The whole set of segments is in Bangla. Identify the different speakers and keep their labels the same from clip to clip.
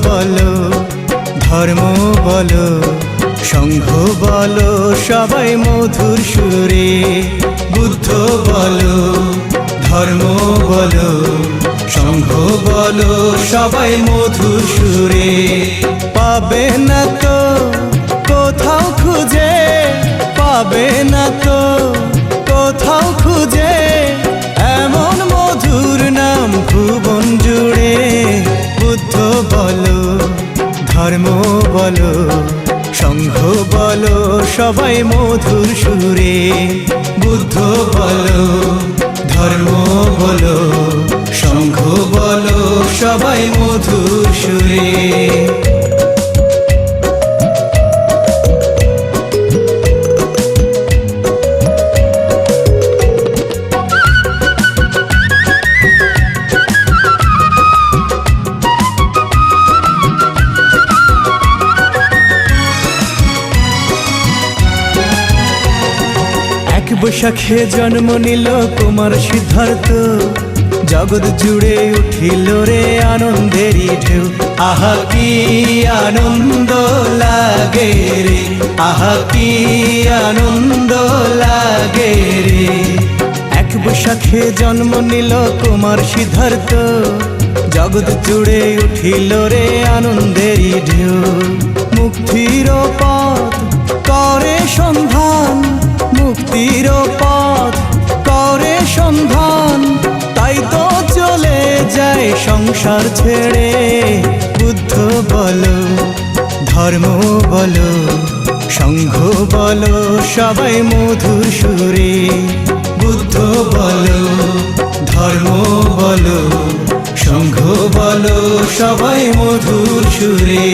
Speaker 1: বলো ধর্ম বলো সংঘ বলো সবাই মধুর সুরে। বুদ্ধ বলো ধর্ম বলো সংঘ বলো সবাই মধুর সুরে। পাবে না তো কোথাও খুঁজে, পাবে না তো কোথাও খুঁজে এমন মধুর নাম ভুবন জুড়ে। বুদ্ধ বলো ধর্ম বলো সংঘ বলো সবাই মধুর সুরে। বুদ্ধ বলো ধর্ম বলো সংঘ বলো সবাই মধুর সুরে। বৈশাখে জন্ম নিল কুমার সিদ্ধার্থ, জগৎ জুড়ে উঠিল রে আনন্দেরই ঢেউ। আহা কি আনন্দ লাগে রে, আহা কি আনন্দ লাগে রে। এক বৈশাখে জন্ম নিল কুমার সিদ্ধার্থ, জগৎ জুড়ে উঠিল রে আনন্দেরই ঢেউ। মুক্তির পথ করে সন্ধান, মুক্তির পথ করে সন্ধান, তাই তো চলে যায় সংসার ছেড়ে। বুদ্ধ বলো ধর্ম বলো সংঘ বলো সবাই মধুর সুরে। বুদ্ধ বলো ধর্ম বলো সংঘ বলো সবাই মধুর সুরে।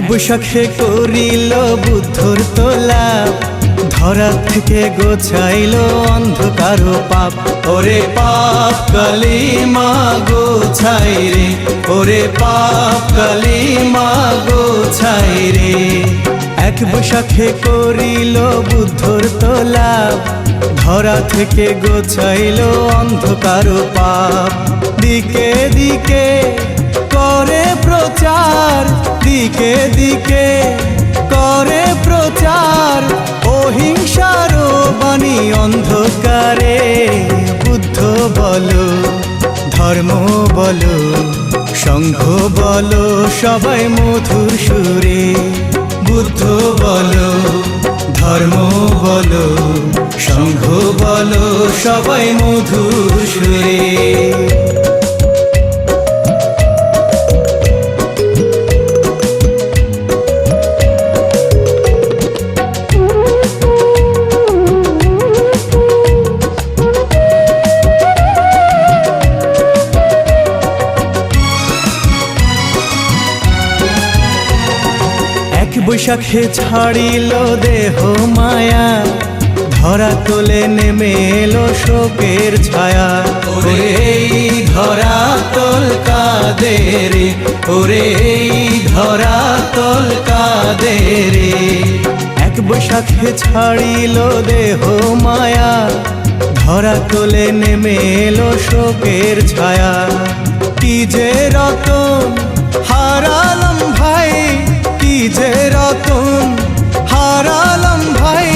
Speaker 1: বৈশাখে করিল বুদ্ধর তোলা, ধরা থেকে গোছাইল অন্ধকার পাপ। ওরে পাপ কালিমা গোছাই রে, ওরে পাপ কালিমা গোছাই রে। এক বৈশাখে করিল বুদ্ধর তোলা, ধরা থেকে গোছাইল অন্ধকার পাপ। দিকে দিকে করে প্রচার, দিকে দিকে করে প্রচার, অহিংসার বাণী অন্ধকারে। বুদ্ধ বলো ধর্ম বলো সংঘ বলো সবাই মধুর সুরে। বুদ্ধ বলো ধর্ম বলো সংঘ বলো সবাই মধুর সুরে। বৈশাখে ছাড়িল দেহ মায়া, ধরা তোলে নেমে এলো শোকের ছায়া। ওরে এই ধরা তোল কাঁদে রে, ওরে এই ধরা তোল কাঁদে রে। এক বৈশাখে ছাড়িল দেহ মায়া, ধরা তোলে নেমে এলো শোকের ছায়া। কি যে রতন হারালাম ভাই, কি যে রতন হারালাম ভাই,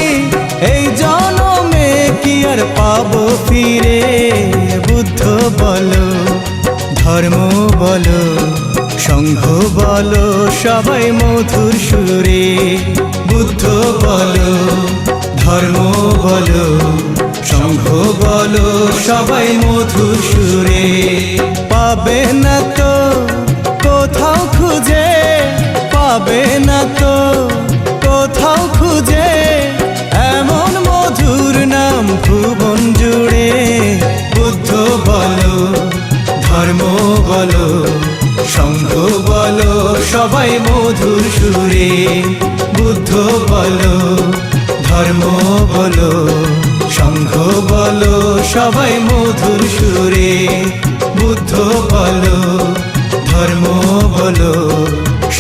Speaker 1: এই জনমে কি আর পাবো ফিরে। বুদ্ধ বলো ধর্ম বলো সংঘ বলো সবাই মধুর সুরে। বুদ্ধ বলো ধর্ম বলো সংঘ বলো সবাই মধুর সুরে। পাবে না তো কোথাও খুঁজে, পাবে না তো কোথাও খুঁজে এমন মধুর নাম ভুবন জুড়ে। বুদ্ধ বলো ধর্ম বলো সংঘ বলো সবাই মধুর সুরে। বুদ্ধ বলো ধর্ম বলো সংঘ বলো সবাই মধুর সুরে, বুদ্ধ বলো ধর্ম বলো,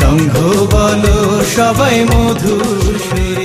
Speaker 1: সংঘ বলো সবাই মধুর সুরে।